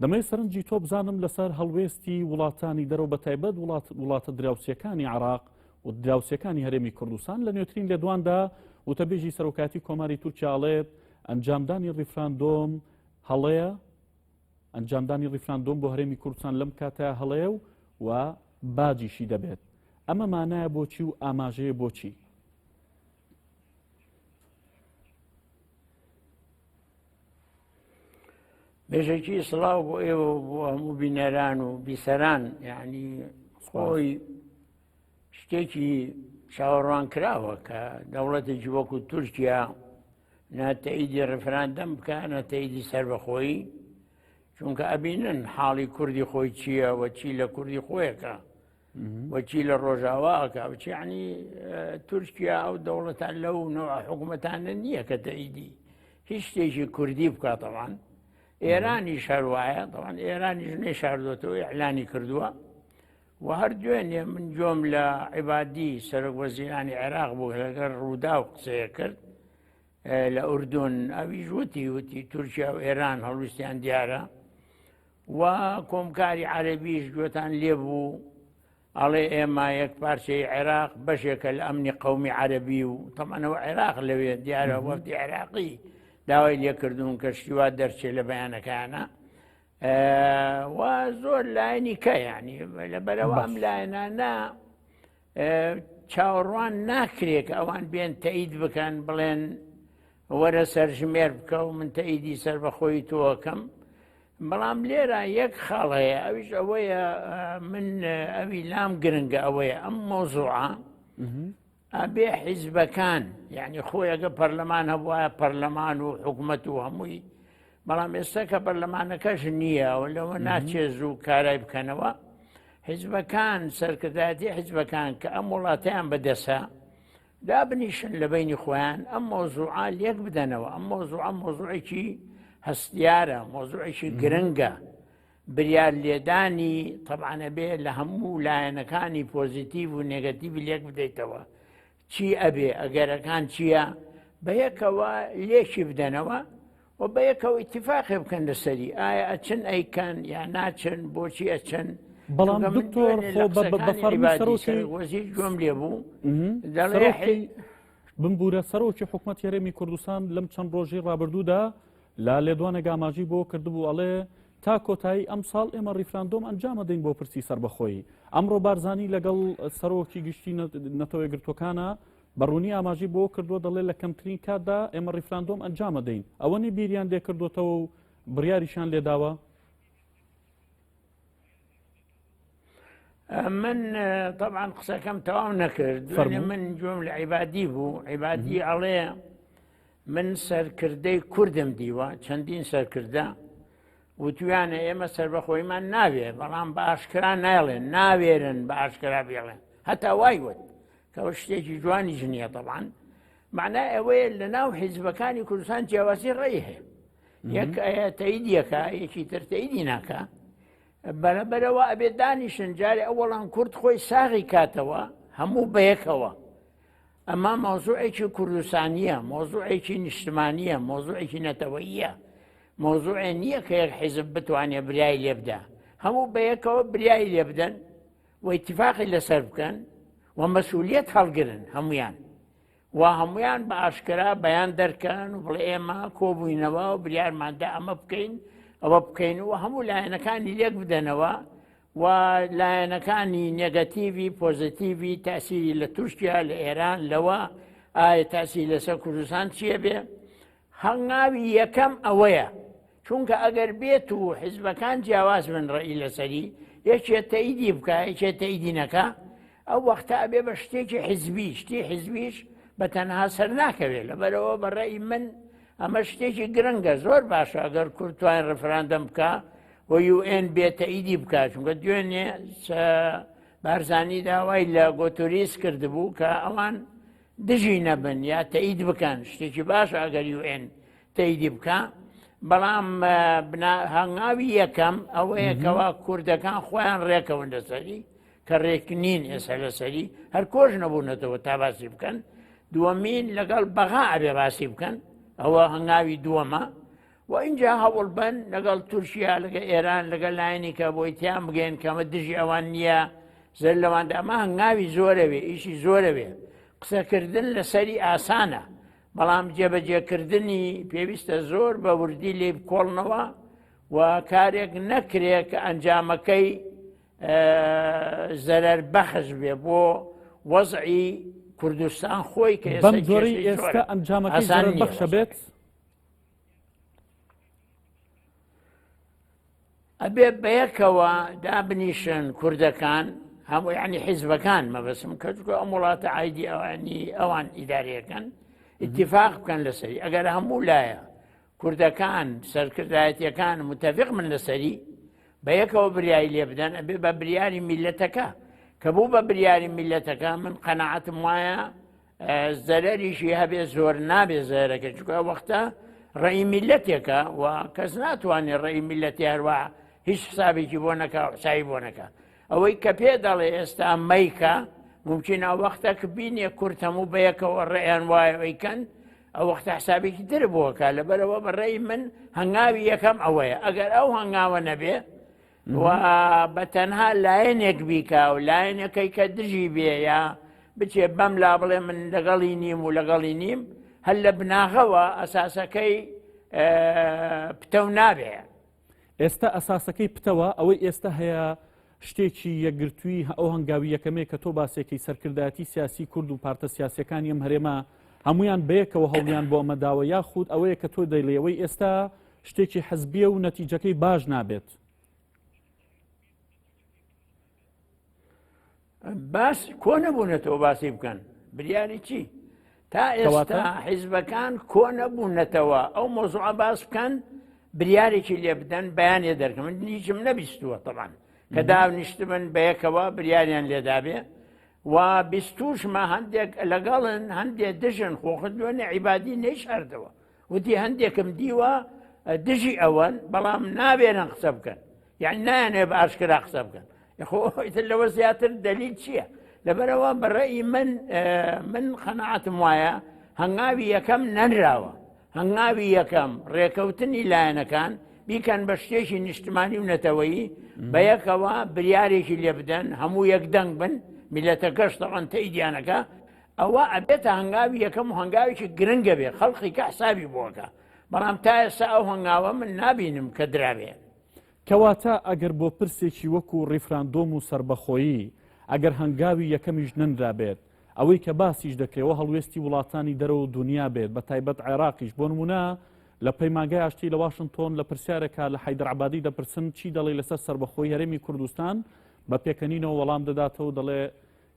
دەمەوێت سەرنجی تۆ بزانم لەسەر هەڵوێستی وڵاتانی دەرەوە بە تایبەت وڵاتە دراوسەکانی عێراق و دراوسەکانی هەرێمی کوردستان لە نوێترین لێدواندا وتەبێژی سەرۆکاتی کۆماری تورکیا ئەڵێت ئەنجامدانی ڕیفراندۆم هەڵەیە، ئەنجامدانی ڕیفراندۆم بۆ هەرێمی کوردستان لەم کاتەیە هەڵەیە و باجیشی دەبێت. ئەمە مانایە بۆچی و ئاماژەیە بۆچی؟ بێژێکی سڵاو بۆ ئێوە بۆ هەموو بینەران و بیسەران، یعنی خۆی شتێکی چاوەڕوان کراوە کە دەوڵەتێکی وەکو تورکیا ناتەئیدی ڕفراندەم بکە، ناتەئیدی سەربەخۆیی، چونکە ئەبینن حاڵی کوردی خۆی چییە و چی لە کوردی خۆیەکە وەچی لە ڕۆژاواکە بچ، یعنی تورکیا ئەو دەوڵەتان لەو نوع حکوومەتانە نییە کە تەئیدی هیچ شتێکی کوردی بکاتەوان. ئێرانی شاروایە دەوان ئێرانیش نێشاردوێتەوە ئیعلانی کردووە و هەر دوێنێ من جۆم لە عیبادی سەرۆک وەزیرانی عێراق بوو لەگەڵ ڕوودا و قسەیە کرد لە ئوردون، ئەویش وتی تورکیا و ئێران هەڵویستیان دیارە و کۆمکاری عەرەبیش گوێتان لێبوو ئەڵێ ئێمە یەک پارچەی عێراق بەشێکە لە ئەمنی قەومی عەرەبی و تەمەنەوە عێراق لەوێ دیارە وەفدی عێراقی داوای لێکردوون کە شتیوا دەرچێت لە بەیانەکانە و زۆر لایەنی کە یعنی لەبەرەوە ئەم لایەنانە چاوەڕوان ناکرێت کە ئەوان بێن تەئید بکەن بڵێن وەرە سەرژمێر بکە و من تەئیدی سەربەخۆی تۆکەم. بەڵام لێرە یەک خاڵ هەیە، ئەویش ئەوەیە من ئەوی لام گرنگە ئەوەیە ئەم مۆزوعە ئەبێ حیزبەکان، یعنی خۆی ئەگە پەرلەمان هەبووایە پەرلەمان و حکوومەت و هەمووی، بەڵام ئێستا کە پەرلەمانەکەش نییە و لەوە ناچێز و کارای بکەنەوە، حیزبەکان سەرکردایەتی حیزبەکان کە ئەم وڵاتیان بەدەسە دابنیشن لە بینی خۆیان ئەم مۆزوعە لێک بدەنەوە. ئەم مۆزوعە مۆزوعێکی هەستیارە، مۆزوعێکی گرنگە، بریار لێدانی تەبعەنە بێ لە هەموو لایەنەکانی پۆزیتیڤ و نێگەتیڤی لێک بدەیتەوە. چی ئەبێ ئەگەرەکان چییە بە یەکەوە لێکی بدەنەوە و بە یەکەوە ئیتیفاقی بکەن لەسەری ئایا ئەچن ئەیکەن یا ناچن، بۆچی ئەچن. بەڵام دکتۆر وەزیر گوێم لێ بوو بمبورە سەرۆکی حکوومەت هەرێمی کوردستان لەم چەند ڕۆژی ڕابردوودا لا لێدوانە گاماژی بۆ کردبوو ئەڵێ تا کۆتایی ئەم ساڵ ئێمە ڕیفراندۆم ئەنجامە دەین بۆ پرسی سەربەخۆیی. ئەمڕۆ بارزانی لەگەڵ سەرۆکی گشتی نەتەوەی گرتوەکانە بەڕوونی ئاماژی بۆ کردووە دەڵێ لە کەمترین کاتدا ئێمە ڕیفراندۆم ئەنجامە دەین. ئەوە نی بیریان لێکردوێتەوە و بڕیاریشان لێداوە؟ من طبعا قسەکەم تەواو نەکرد، من گوێم لە عیبادی بوو، عیبادی ئەڵێ من سەرکردەی کوردم دیوە چەندین سەرکردە وتویانە ئێمە سەربەخۆیمان ناوێ، بەڵام بە ئاشکرا ناڵێن ناوێرن بە ئاشکرا بێڵێن، هەتا وایوت کەەوە شتێکی جوانی ژنیە. طبعا معنای ئەوەیە لە ناو حیزبەکانی کوردستان جیاوازی ڕێی هەیە، یەک ئەیە تەئیدیەکە یەکی تر تەئیدی ناکە، بەرەبەرەوە ئەبێ دانیشن جارێ ئەوەڵام کورد خۆی ساغی کاتەوە هەموو بەیەکەوە. ئەمە مۆزوعێکی کوردستانیە، مۆزوعێکی نیشتمانیە، مۆزوعێکی نەتەوەییە، مۆزوعێ نییە کە یەک حیزب بتوانێت بریای لێ بدە، هەموو بەیەکەوە بریای لێ بدەن و ئیتیفاقی لەسەر بکەن و مەسئولیەت هەڵگرن هەمویان و هەمویان بە ئاشکرا بەیان دەرکەن و بڵێ ئێمە کۆبووینەوە و بریارماندا ئەمە بکەین ئەوە بکەین و هەموو لایەنەکانی لێک بدەنەوە و لایەنەکانی نێگەتیڤی پۆزیتیڤی تاسیری لە تورکیا لە ئێران لەوە ئایا تاسیری لەسەر کوردستان چییە بێ. هەنگاوی یەکەم ئەوەیە، چونکە ئەگەر بێت و حیزبەکان جیاواز بن ڕێی لەسەری یەکێت تەئیدی بکە یەکێت تەئیدی نەکە، ئەو وەختە ئەبێ بە شتێکی حیزبی، شتی حیزبیش بە تەنها سەر ناکەوێت. لەبەرەوە بەڕێی من ئەمە شتێکی گرنگە، زۆر باشە ئەگەر کورد توانین ڕفراندەم بکە و UN بێت تەئیدی بکە، چونکە دوێنێ بارزانی داوای لە گۆتوریس کردبوو کە ئەوان دژی نەبن یا تەئید بکەن، شتێکی باشە ئەگەر UN تەئیدی بکە. بەڵام هەنگاوی یەکەم ئەوەیەکەوە کوردەکان خۆیان ڕێکەون لەسەری کە ڕێکنین ئێستا لەسەری هەر کۆش نەبوونەتەوە تا باسی بکەن. دووەمین لەگەڵ بەغا ئەبێ باسی بکەن، ئەوە هەنگاوی دووەمە وإنجا هەوڵ بن لەگەڵ تورکیا لەگە ئێران لەگەڵ لایەنی کە بۆی تیان بگەین کەمە دژی ئەوان نییە زەر لەواندا ئەمە هەنگاوی زۆرەوێ ئیشی زۆرەوێ قسەکردن لەسەری ئاسانە بەڵام جێبەجێکردنی پێویستە زۆر بە وردی لێ بکۆڵنەوە و کارێک نەکرێت کە ئەنجامەکەی زەرەر بەخش بێ بۆ وەزعی کوردستان خۆی کە بەم زۆری ئێستا ئەنجامەکەی زەرەر بەخشە بێت ئەبێ بەیەکەوە دابنیشن کوردەکان هەموو یعنی حیزبەکان مەبەسم کە ئەم وڵاتە عایدی ئەوانی ئەوان ئیدارەکەن اتفاق بکەن لەسەری ئەگەر هەموو لایە کوردەکان سەرکردایەتیەکان متفق من لەسەری بەیەکەوە بریایی لێ بدەن ئەبێ بە بریاری میلەتەکە کە بوو بە بریاری میلەتەکە من قەنەعەتم وایە زەرەریشی هەبێ زۆر نابێ زەرەکە چونکە وەختە ڕێی میلەتێکە و کەس ناتوانێت ڕێی میلەتی هەروە هیچ حسابێکی بۆ نەکا حسابی بۆ نەکە ئەوەی کە پێ دەڵێ ئێستا مەیکە ممکنە وەختە کە بینێ کورت هەموو بەیەکەوە ڕێیان وایە ئەویکەن ئەو وەختە حسابێکی تر بووەکە لەبەرەوە بەڕێی من هەنگاوی یەکەم ئەوەیە ئەگەر ئەو هەنگاوە نەبێ و بە تەنها لایەنێک بیکە و لایەنەکەی کە دژی بێ یا بچێ بەم لا بڵێ من لەگەڵی نیم و لەگەڵی نیم هەل لە بناغەوە ئەساسەکەی پتە و نابێ ئێستا ئەساسەکەی پتەوە ئەوەی ئێستا هەیە شتێکی یەکگرتووی ئەو هەنگاوی یەکەمەیە کە تۆ باسێکی سەرکردایەتی سیاسی کورد و پارتە سیاسەکانی ئەم هەرێمە هەمویان بەیەکەوە هەوڵیان بۆ ئەمەداوە یاخود ئەوەیە کە تۆ دەیڵێەوەی ئێستا شتێکی حەزبیە و نەتیجەکەی باش نابێت باس کۆ نەبوونەتەوە باسی بکەن بریاری چی تا ئێستا حیزبەکان کۆ نەبوونەتەوە ئەو مۆزوعە باس بکەن بریارێکی لێ بدەن بەیانێ دەرکەم من هیچم نەبیستووە طبعاً کە داونیشتمن بەیەکەوە بریاریان لێدابێ و بیستوشمە هەندێک لەگەڵن هەندێک دژن خۆخت دوێنێ عیبادی نەیشاردەوە وتی هەندێکم دیوە دژی ئەوەن بەڵام نابێنن قسە بکەن یعنی نایانێ بە ئاشکرا قسە بکەن خۆتر لەوە زیاتر دلیل چییە لەبەرەوە بەڕێی من قەنەعەتم وایە هەنگاوی یەکەم نەنراوە هەنگاوی یەکەم ڕێکەوتنی لایەنەکان بیکەن بە شتێکی نیشتمانی و نەتەوەیی بەیەکەوە بریارێکی لێ بدەن هەموو یەکدەنگ بن میلەتەکەش تەوان تەیدیانەکە ئەوە ئەبێتە هەنگاوی یەکەم و هەنگاوێکی گرنگە بێ خەڵقی کە حسابی بۆکە بەڵام تا ئێستا ئەو هەنگاوە من نابینم کە درابێ کەواتە ئەگەر بۆ پرسێکی وەکو ڕیفراندۆم و سربەخۆیی ئەگەر هەنگاوی یەکەمیش نەنرابێت ئەوەی کە باسیش دەکرێەوە هەڵوێستی وڵاتانی دەرەوە دنیا بێت بە تایبەت عێراقیش بۆ نمونە لە پەیمانگای ئاشتی لە واشنتۆن لە پرسیارێکە لە حەیدەرعەبادی دەپرسن چی دەڵێ لەسەر سربەخۆی هەرێمی کوردستان بە پێکەنینەوە وەڵام دەداتەوە دەڵێ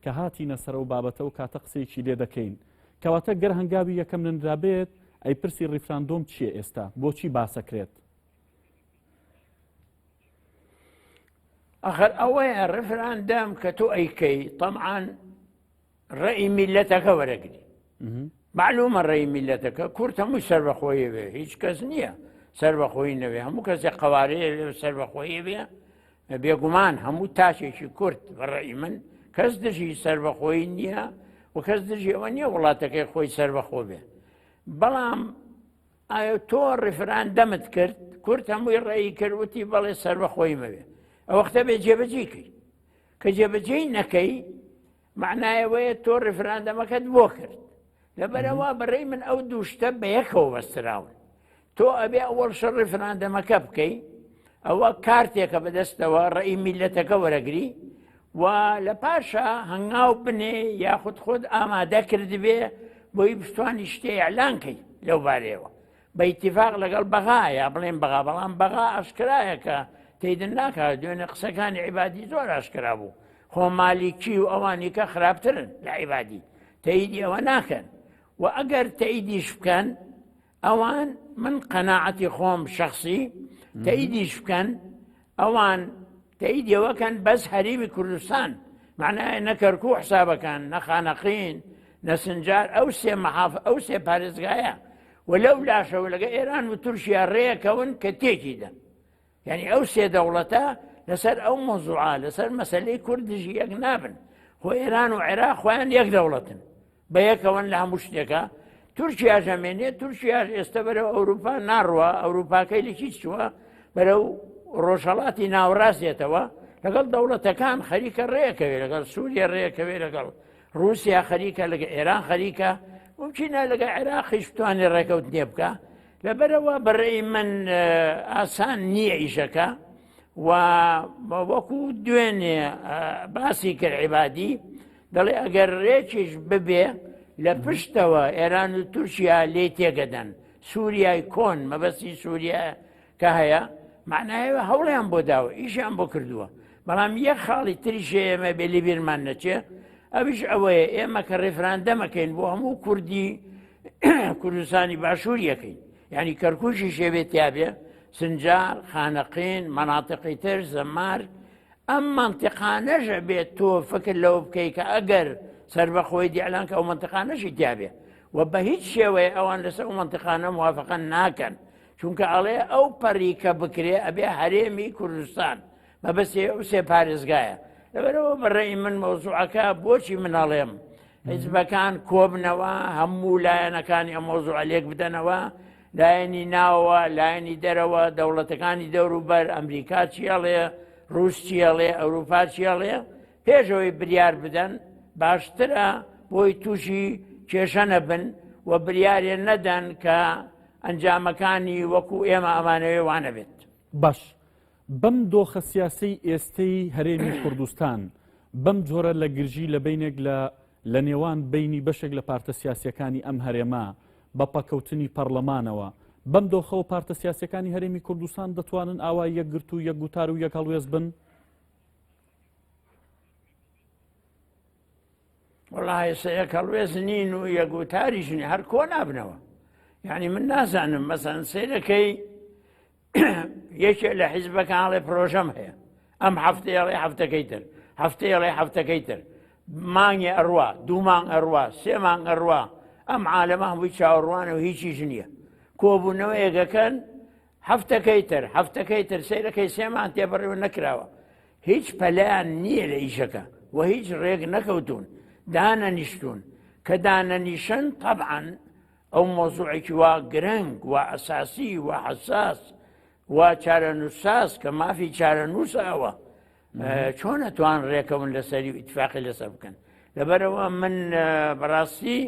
کە هاتینە سەر و بابەتە و کاتە قسەیەکی لێ دەکەین کەواتە گەر هەنگاوی یەکەم نەنرابێت ئەی پرسی ڕیفراندۆم چییە ئێستا بۆچی باسەکرێت ئەخر ئەوەیە ڕفراندەم کە تۆ ئەیکەی طەمعان ڕێی میلەتەکە وەرەگری معلومە ڕێی میلەتەکە کورد هەمووی سەربەخۆیە بێ هیچ کەس نییە سەربەخۆیی نەوێ هەموو کەسێک قەوارەیە لێ سەربەخۆیە بێ بێگومان هەموو تاشێکی کورد بەڕێی من کەس دژی سەربەخۆیی نییە و کەس دژی ئەوە نییە وڵاتەکەی خۆی سەربەخۆ بێ بەڵام ئایا تۆ ڕفراندەمت کرد کورد هەمووی ڕێی کردوتی بەڵێ سەربەخۆی مەوێ ئەو وەختە بێ جێبەجێکەی کە جێبەجێی نەکەی معنایەوەیە تۆ ڕفراندەمەکەت بۆ کرد لەبەرەوە بەڕێی من ئەو دووشتە بەیەکەوە بەستراون تۆ ئەبێ ئەوەڵش ڕفراندەمەکە بکەی ئەوە کارتێکە بەدەستەوە ڕێی میلەتەکە وەرەگری و لە پاشە هەنگاو بنێ یاخود خۆت ئامادە کردبێ بۆی بتوانی شتێ ئەعلانکەی لەو بارەیەوە بە ئیتیفاق لەگەڵ بەغا یا بڵێن بەغا بەڵام بەغا ئاشکرایە کە تێیدن ناکات دوێنێ قسەکانی عیبادی زۆر ئاشکرا بوو خۆ مالیکی و ئەوانی کە خراپترن لە عیبادی تەیدی ئەوە ناکەن و ئەگەر تەیدیش بکەن ئەوان من قەناعەتی خۆم شخصی تەیدیش بکەن ئەوان تەیدیەوەکەن بەس هەرێمی کوردستان معنای نەکەرکوو حسابەکان نەخانەقین نەسنجار ئەو سێ پارێزگایە و لەو لاشەوە لەگە ئێران و تورکیا ڕێیەکەون کە تێکی دەن یعنی ئەو سێ دەوڵەتە لەسەر ئەو مۆزوعە لەسەر مەسەلەی کوردیژی یەک نابن خۆ ئێران و عێراق خۆیان یەک دەوڵەتن بە یەکەوەن لە هەموو شتێکە تورکیا ژەمێنێت تورکیاش ئێستا بەرەو ئەوروپا ناڕوە ئەوروپاکەی لەکی چووە بەرەو ڕۆژهەڵاتی ناوەڕاستێتەوە لەگەڵ دەوڵەتەکان خەریکە ڕێەکەوێت لەگەڵ سووریا ڕێەکەوێت لەگەڵ رووسیا خەریکە لەگە ئێران خەریکە ممکنە لەگە عێراقیش بتوانێت ڕێکەوتنێ بکە لەبەرەوە بەڕێی من ئاسان نییە ئیشەکە و وەکو دوێنێ باسی کرد عیبادی دەڵێ ئەگەر ڕێکیش ببێ لە پشتەوە ئێران و تورکیا لێ تێگەدەن سووریای کۆن مەبەستی سووریا کە هەیە معنایەوە هەوڵیان بۆ داوە ئیشیان بۆ کردووە بەڵام یەک خاڵی تریشە ئێمە بێ لێ بیرمان نەچێ ئەویش ئەوەیە ئێمە کە ڕێفراندەمەکەین بۆ هەموو کوردی کوردستانی باشووریەکەین یعنی کەرکووشی شێوێت یابێ سنجار خانەقین مەناتقی تر زەمار ئەم منتیقانەژە بێت تۆ فکر لەوە بکەی کە ئەگەر سەربەخۆی دیعلان کە ئەو منتیقانەشی تیابێ و بە هیچ شێوەیە ئەوان لەسەر ئەو منتیقانە موافقە ناکەن چونکە ئەڵێ ئەو پەڕی کە بکرێ ئەبێ هەرێمی کوردستان مەبەستێ ئەو سێ پارێزگایە لەبەرەوە بەڕێی من مەوزوعەکە بۆچی منەڵێم حیزبەکان کۆبنەوە هەموو لایەنەکانی ئەم مەوزوعە لێک بدەنەوە لایەنی ناوەوە لایەنی دەرەوە دەوڵەتەکانی دەوروبەر ئەمریکا چیاڵێ رووس چیاڵێ ئەوروپا چیاڵێ پێشەوەی بریار بدەن باشترە بۆی تووشی کێشە نەبن و بریارێ نەدەن کە ئەنجامەکانی وەکو ئێمە ئەمانەوێ وانە بێت باش بەم دۆخە سیاسی ئێستەی هەرێمی کوردستان بەم جۆرە لە گرژی لە بینێک لە نێوان بینی بەشێک لە پارتە سیاسیەکانی ئەم هەرێما بە پەکەوتنی پەرلەمانەوە بەم دۆخە و پارتە سیاسیەکانی هەرێمی کوردستان دەتوانن ئاوای یەکگرت و یەکگوتار و یەک هەڵوێز بن وەڵای یەک هەڵوێز نین و یەکگوتاریش نی هەر کۆ نابنەوە یعنی من نازانم مەسەن سیرەکەی یەکێ لە حیزبەکانڵێ پرۆژەم هەیە ئەم هەفتەیەڵێ هەفتەکەی تر هەفتەیەڵێ هەفتەکەی تر مانگێ ئەڕوا دوو مانگ ئەڕوا سێ مانگ ئەڕوا ئەم عالەمە هەمووی چاوەڕوانە و هیچیش نییە کۆبوونەوە یەکەکەن هەفتەکەی تر هەفتەکەی تر سیرەکەی سێمان تێبڕێوە نەکراوە هیچ پەلایان نییە لە ئیشەکە و هیچ ڕێک نەکەوتون دانەنیشتون کە دانەنیشن طەبعاً ئەو مۆزوعێکی وا گرنگ و ئەساسی و حەساس و چارەنووساس کە مافی چارەنووسەوە چۆن ئەتوان ڕێکەون لەسەری و ئیتفاقی لەسەر بکەن لەبەرەوە من بەڕاستی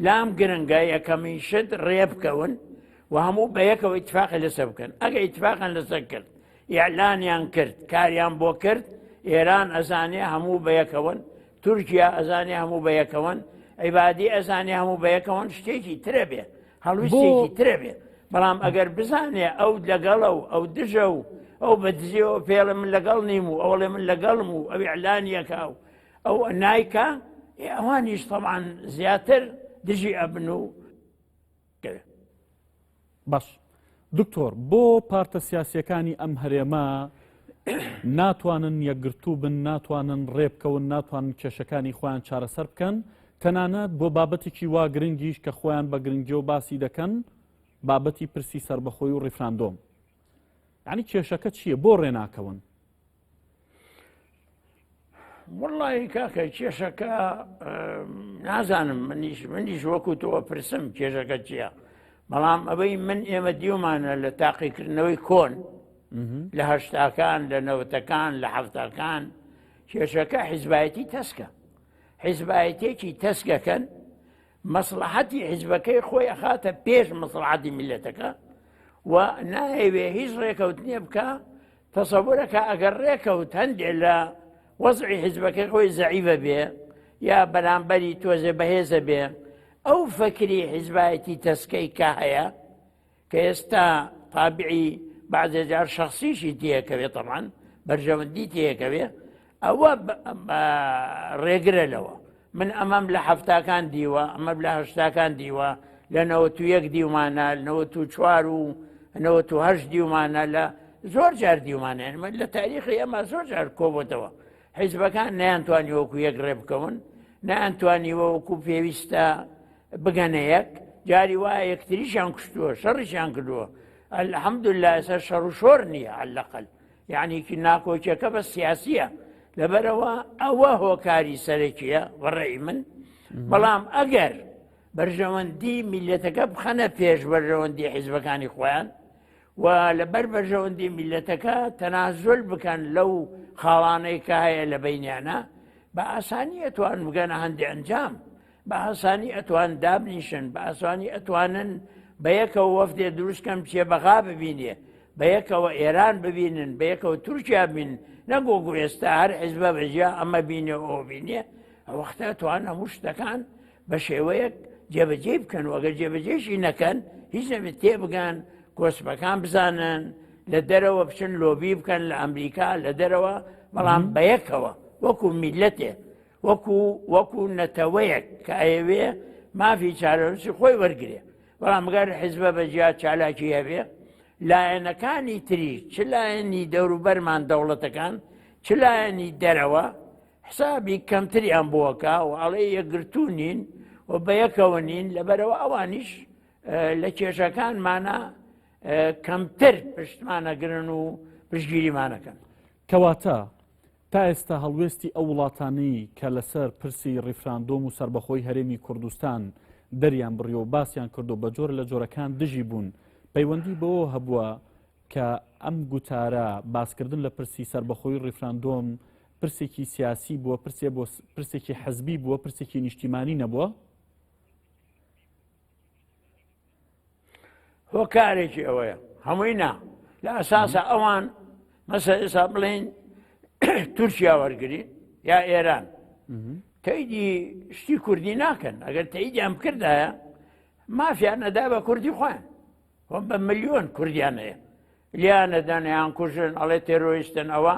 لام گرنگە یەکەمین شت ڕێ بکەون و هەموو بە یەکەوە ئیتفاقی لەسەر بکەن ئەگە ئیتفاقیان لەسەر کرد ئیعلانیان کرد کاریان بۆ کرد ئێران ئەزانێ هەموو بە یەکەون تورکیا ئەزانێ هەموو بە یەکەون عیبادی ئەزانێ هەموو بە یەکەون شتێکی ترە بێ هەڵویستێکی ترە بێ بەڵام ئەگەر بزانێ ئەو لەگەڵە و ئەو دژە و ئەو بەدزیەوە پێڵە من لەگەڵ نیم و ئەوڵێ من لەگەڵم و ئەو ئیعلانیەکە و ئەو نایکە ئەوانیش طبعاً زیاتر دژی ئەبن و باش دکتۆر بۆ پارتە سیاسیەکانی ئەم هەرێمە ناتوانن یەکگرتوو بن ناتوانن ڕێبکەون ناتوانن کێشەکانی خۆیان چارەسەر بکەن تەنانەت بۆ بابەتێکی وا گرنگیش کە خۆیان بە گرنگی و باسی دەکەن بابەتی پرسی سەربەخۆی و ڕیفراندۆم یعنی کێشەکە چییە بۆ ڕێناکەون وڵی کاکە کێشەکە نازانم منیش وەکو تۆوە پرسم کێشەکە چییە بەڵام ئەوەی من ئێمە دیومانە لە تاقیکردنەوەی کۆن لە هەشتاکان لە نەوەتەکان لە حەفتاکان کێشەکە حیزبایەتی تەسکە حیزبایەتێکی تەسکەکەن مەسلحەتی حیزبەکەی خۆی ئەخاتە پێش مەسلحەتی میلەتەکە و نایەوێ هیچ ڕێکەوتنیە بکە تەسەوورەکە ئەگەر ڕێکەوت هەندێک لە وەزعی حیزبەکەی خۆی زەعیفە بێ یا بەرامبەری تۆزێ بەهێزە بێ ئەو فەکری حیزبایەتی تەسکەی کە هەیە کە ئێستا تابعی بعضێ جار شەخسیشی تێکەوێت طبعاً بەرژەوەندی تێکەوێ ئەوە ڕێگرە لەوە من ئەمەم لە حەفتاکان دیوە ئەمە لە هەشتاکان دیوە لە 91 دیومانە 94 و 98 دیومانە لە زۆر جار دیومانە لە تاریخی ئەمە زۆر جار کۆبووتەوە حیزبەکان نەیانتوانی وەکو یەک ڕێ بکەون نەیانتوانیوە وەکو پێویستە بگەنە یەک جاری وایە یەکتریشیان کوشتووە شەڕیشیان کردووە الحەمدولله ئێستا شەڕ و شۆر نییە عەلەقەل یعنی ناکۆچیەکە بە سیاسیە لەبەرەوە ئەوە هۆکاری سەرەکیە بەڕێی من بەڵام ئەگەر بەرژەوەندی میلەتەکە بخەنە پێش بەرژەوەندی حیزبەکانی خۆیان و لەبەر بەرژەوەندی میلەتەکە تەنازل بکەن لەو خاڵانەی کە هەیە لە بەینیانە بە ئاسانی ئەتوان بگەنە هەندێک ئەنجام بە ئاسانی ئەتوان دابنیشن بە ئاسانی ئەتوانن بە یەکەوە وەفدێ دروستکەم چێبەغا ببینێ بە یەکەوە ئێران ببینن بە یەکەوە تورکیا ببینن نەگۆگو ئێستا هەر حیزبە بەژیا ئەمە بینێ ئەوە بینێ ئەوەختە توان هەموو شتەکان بە شێوەیەک جێبەجێ بکەن و ئەگەر جێبەجێشی نەکەن هیچ نەبێت تێبگەن کۆسبەکان بزانن لە دەرەوە بچن لۆبی بکەن لە ئەمریکا لە دەرەوە بەڵام بە یەکەوە وەکو میلەتێ وەکو نەتەوەیەک کە ئەیەوێ مافی چارەنووسی خۆی وەرگێ بەڵام گەر حیزبە بەجیا چالاکی هەبێ لایەنەکانی تری چ لایەنی دەوروبەرمان دەوڵەتەکان چ لایەنی دەرەوە حسابی کەمتریان بۆکە و ئەڵێ یەکگرتوونین و بە یەکەوە نین لەبەرەوە ئەوانیش لە کێشەکانمانە کەمتر پشتمانەگرن و پشتگیریمانەکەن. کەواتە تا ئێستا هەڵوێستی ئەو وڵاتانەی کە لەسەر پرسی ڕیفراندۆم و سربەخۆی هەرێمی کوردستان دەریان بڕیەوە و باسییان کردو بە جۆر لە جۆرەکان دژی بوون پەیوەندی بەوە هەبووە کە ئەم گوتارە باسکردن لە پرسی سربەخۆی ڕیفراندۆم پرسێکی سیاسی بووە پرسێکی حەزبی بووە پرسێکی نیشتیمانی نەبووە؟ هۆکارێکی ئەوەیە هەمووی نا لە ئەساسە ئەوان مەسە ئێستا بڵێن تورکیا وەرگری یا ئێران تەیدی شتی کوردی ناکەن ئەگەر تەیدیان بکردایە مافیان نەدا بە کوردی خۆیان بە ملیۆن کوردیان هەیە لیانەدانیان کوژن ئەڵێ تێرۆریستن ئەوە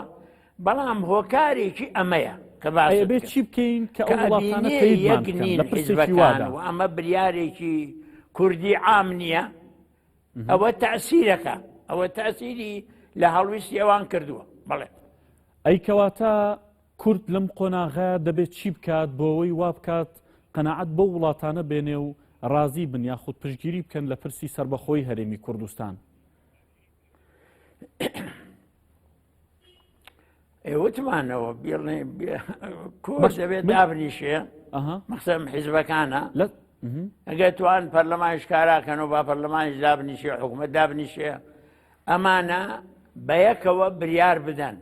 بەڵام هۆکارێکی ئەمەیە کە بێت چی بکەین کە یەکنین حیزبەکان و ئەمە بریارێکی کوردی عام نییە ئەوە تەسیرەکە ئەوە تەسیری لە هەڵویستی ئەوان کردووە بڵێ ئەی کەواتە کورد لەم قۆناغا دەبێت چی بکات بۆەوەی وا بکات قەنەعەت بۆ وڵاتانە بێنێ و ڕازی بن یاخود پشتگیری بکەن لە پرسی سربەخۆی هەرێمی کوردستان. وتمانەوە کۆر دەبێت دابنیشێ مەخسەم حیزبەکانە ئەگەر توان پەرلەمانش کاراکەن و با پەرلەمانش دابنیشێ حکوومەت دابنیشێ ئەمانە بە یەکەوە بریار بدەن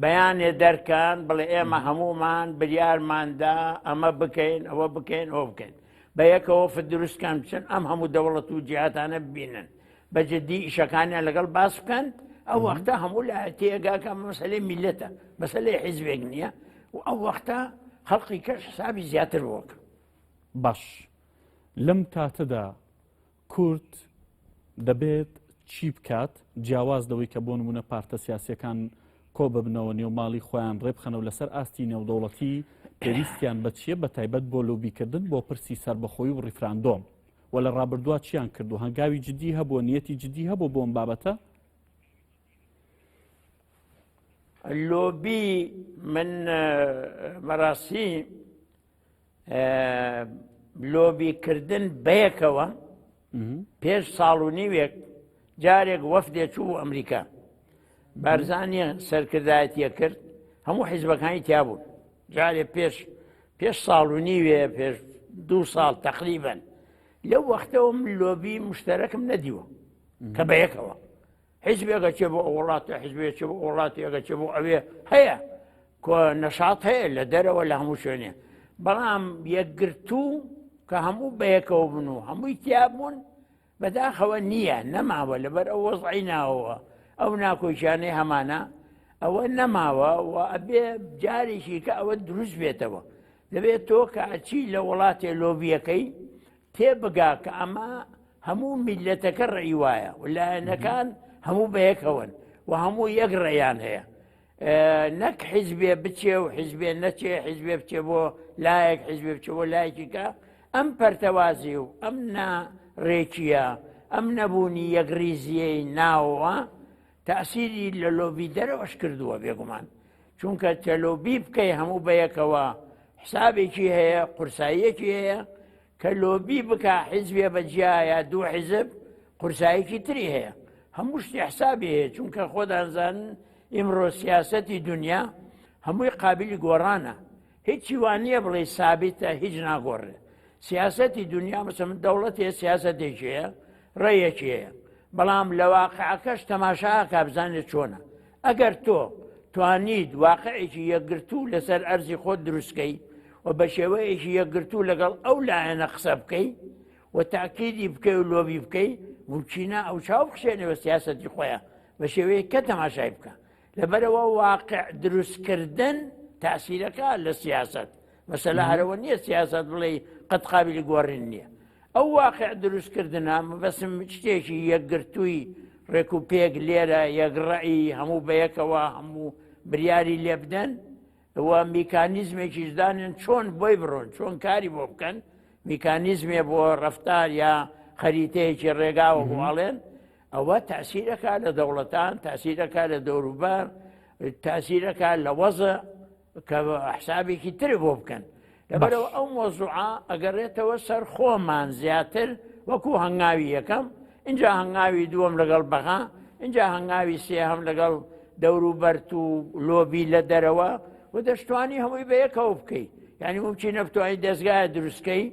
بەیانێ دەرکان بڵێ ئێمە هەمومان بریارماندا ئەمە بکەین ئەوە بکەین ئەوە بکەین بە یەکەوە دروستکان بچن ئەم هەموو دەوڵەت و جیهاتانە ببینن بەجددی ئیشەکانیان لەگەڵ باس بکەن ئەو وەختە هەموو لە تێگاکە مەسەلەی میلەتە مەسەلەی حیزبێک نییە و ئەو وەختە خەڵقی کەش حسابی زیاتر بۆکە. باش لەم کاتەدا کورد دەبێت چی بکات جیاواز دەوەی کە بۆ نمونە پارتە سیاسیەکان کۆ ببنەوە نێوماڵی خۆیان ڕێبخەنەوە لەسەر ئاستی نێودەوڵەتی پێویستیان بە چییە بە تایبەت بۆ لۆبیکردن بۆ پرسی سربەخۆی و ڕیفراندۆم و لە ڕابردووە چیان کردو هەنگاوی جدی هەبوو نیەتی جدی هەبوو بۆ ئەم بابەتە؟ لۆبی من بەڕاستی لۆبیکردن بەیەکەوە پێش ساڵ و نیوێک جارێک وەفدێ چوو ئەمریکا بارزانانی سەرکردایەتیە کرد هەموو حیزبەکانی تیا بوون جارێک پێش ساڵ و نیوێ پێش 2 ساڵ تقریبا لەو وەختەوە من لۆبی مشتەرەکم نەدیوە کە بەیەکەوە حیزبێکە چێ بۆ وڵاتە حیزبێک چێ بۆ وڵاتێکە چێ بۆ ئەوێ هەیە کۆ نەشات هەیە لە دەرەوە لە هەموو شوێنێ بەڵام یەکگرتوو کە هەموو بەیەکەوە بن و هەمووی تیا بوون بەداخەوە نییە نەماوە لەبەر ئەو وەزعی ناوەوە ئەو ناکۆچیانەی هەمانە ئەوە نەماوە و ئەبێ جارێکی کە ئەوە دروست بێتەوە دەبێت تۆ کە ئەچی لە وڵاتێ لۆبیەکەی تێبگا کە ئەمە هەموو میلەتەکە ڕێی وایە و لایەنەکان هەموو بەیەکەون و هەموو یەک ڕێیان هەیە نەک حیزبێ بچێ و حیزبێ نەچێ حیزبێ بچێ بۆ لایەک حیزبێ بچێ بۆ لایەکی کە ئەم پەرتەوازی و ئەم ڕێکیە ئەم نەبوونی یەکریزیەی ناوە تەسیری لە لۆبی دەرەوەش کردووە بێگومان چونکە تەلۆبی بکەی هەموو بەیەکەوە حسابێکی هەیە قورساییەکی هەیە کە لۆبی بکە حیزبێ بەجیایە 2 حیزب قورساییەکی تری هەیە هەموو شتی حسابی هەیە چونکە خۆدانزانن ئیمڕۆ سیاسەتی دنیا هەمووی قابلی گۆڕانە هیچی وانە بڵێ سابتە هیچ ناگۆڕێ سیاسەتی دنیا مەسە من دەوڵەتێ سیاسەتێکیەیە ڕێیەکیەیە بەڵام لە واقعەکەش تەماشاکە بزانێت چۆنە ئەگەر تۆ توانیت واقعێکی یەکگرتوو لەسەر ئەرزی خۆت دروستکەی و بە شێوەیەکی یەکگرتوو لەگەڵ ئەو لایەنە قسە بکەی و تاکیدی بکەی و لۆبی بکەی بچینە ئەو چاو بخشێنەوە سیاسەتی خۆیان بە شێوەیە کە تەماشای بکە لەبەرەوە واقع دروستکردن تاسیرەکە لە سیاست مەسەلا هەرەوە نییە سیاست بڵێ قەت قابلی گۆڕین نییە ئەو واقع دروستکردنە بەسم شتێکی یەکگرتووی ڕێک و پێک لێرە یەکڕەئی هەموو بەیەکەوە هەموو بریاری لێ بدەن ئەوە میکانیزمێکی دانێن چۆن بۆی بڕۆن چۆن کاری بۆ بکەن میکانیزمێ بۆ ڕەفتار یا خەریتەیەکی ڕێگاوە بواڵێن ئەوە تاسیرەکە لە دەوڵەتان تاسیرەکە لە دەوروبەر تاسیرەکە لە وەزە کە حسابێکی تر بۆ بکەن لەبەرەوە ئەو مۆزوعە ئەگەڕێتەوە سەر خۆمان زیاتر وەکو هەنگاوی یەکەم اینجا هەنگاوی دووەم لەگەڵ بەغا اینجا هەنگاوی سێهەم لەگەڵ دەوروبەرت و لۆبی لە دەرەوە و دەشتوانی هەمووی بەیەکەوە بکەیت یعنی ممکن نەبتوانی دەستگایە دروستکەی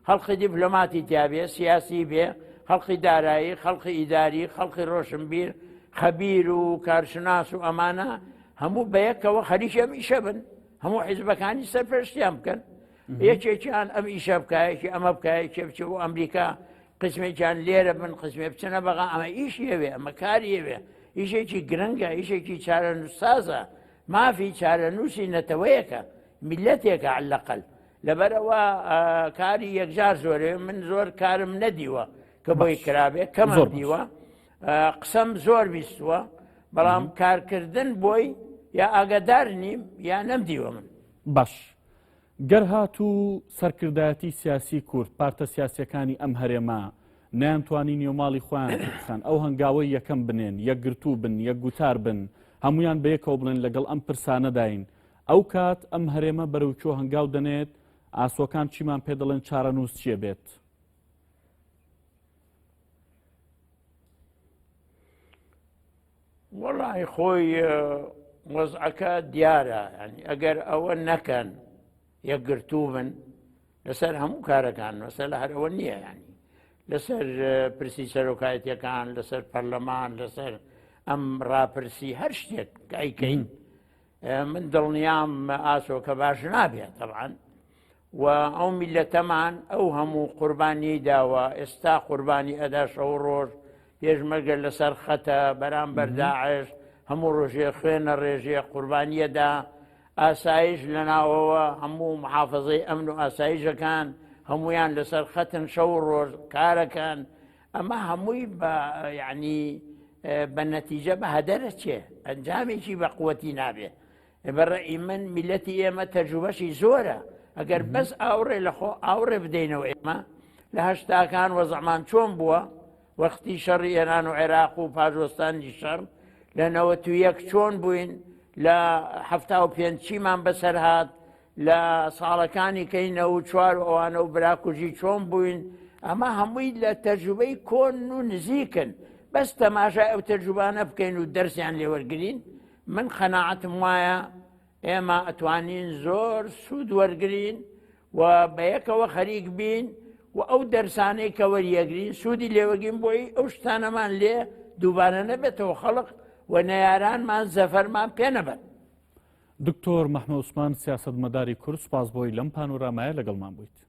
خەڵقی دیپلۆماتی تیابێ سیاسی بێ خەڵقی دارایی خەڵقی ئیداری خەڵقی ڕۆشنبیر خەبیر و کارشناس و ئەمانە هەموو بەیەکەوە خەریکی ئەم ئیشە بن هەموو حیزبەکانی سەرپەرشتیان بکەن یەکێکیان ئەم ئیشە بکایەکی ئەمە بکایەکی بچێ بۆ ئەمریکا قسمێکیان لێرە بن قسمێ بچنە بەغا ئەمە ئیشیەوێ ئەمە کاریەوێ ئیشێکی گرنگە ئیشێکی چارە نووسازە مافی چارە نووسی نەتەوەیەکە میلەتێکە عەلەقەل لەبەرەوە کاری یەکجار زۆرێ من زۆر کارم نەدیوە کە بۆی کرابێ کەمە دیوە قسەم زۆر بیستووە بەڵام کارکردن بۆی یا ئاگادار نیم یا نەمدیوە من باش گەر هاتوو سەرکردایەتی سیاسی کورد پارتە سیاسیەکانی ئەم هەرێما نەیانتوانی نێوماڵی خۆیان بخەن ئەو هەنگاوەی یەکەم بنێن یەکگرتوو بن یەکگوتار بن هەمویان بەیەکەوە بڵێن لەگەڵ ئەم پرسانەداین ئەو کات ئەم هەرێمە بەرەوچۆ هەنگاو دەنێت ئاسۆکان چیمان پێ دەڵێن چارەنووس چیە بێت وەڵای خۆی وەزعەکە دیارە ینی ئەگەر ئەوە نەکەن یەکگرتوو بن لەسەر هەموو کارەکان مەسەلە هەرەوە نییە ینی لەسەر پرسی سەرۆکایەتیەکان لەسەر پەرلەمان لەسەر ئەم ڕاپرسی هەر شتێک ئەیکەین من دڵنیام ئاسۆکە باش نابێت طبعاً و ئەو میلەتەمان ئەو هەموو قوربانی داوە ئێستا قوربانی ئەدا شەو ڕۆژ پێشمەرگە لەسەر خەتە بەرامبەر داعش هەموو ڕۆژێ خوێنە ڕێژێ قوربانیەدا ئاسایش لەناوەوە هەموو محافظەی ئەمن و ئاسایشەکان هەمویان لەسەر خەتن شەو ڕۆژ کارەکان ئەمە هەمووی بە یعنی بە نەتیجە بە هەدەرە چێ ئەنجامێکی بە قووەتی نابێت بەڕێی من میلەتی ئێمە تەجروبەشی زۆرە ئەگەر بەس ئاوڕێ لەخۆ ئاوڕێ بدەینەوە ئێمە لە هەشتاکان وەزەعمان چۆن بووە وەختی شەڕی ئێران و عێراق و پاژۆستانی شەڕ لە 91 چۆن بووین لە 75 چیمان بەسەر هات لە ساڵەکانی کەینە و چوار ئەوانە و براکوژی چۆن بووین ئەمە هەمووی لە تەجروبەی کۆن و نزیکن بەس تەماشای ئەو تەجروبانە بکەین و دەرسیان لێوەرگرین من خەناعەتم وایە ئێمە ئەتوانین زۆر سوود وەرگرین و بەیەکەوە خەریک بین و ئەو دەرسانەی کە وەریەگرین سوودی لێوەگین بۆی ئەو شتانەمان لێ دووبارە نەبێتەوە خەڵق و نەیارانمان زەفەرمان پێ نەبن. دکتۆر مەحموود عوسمان سیاسەتمەداری کورد سوپاس بۆی لەم پانۆرامایە لەگەڵمان بوویت.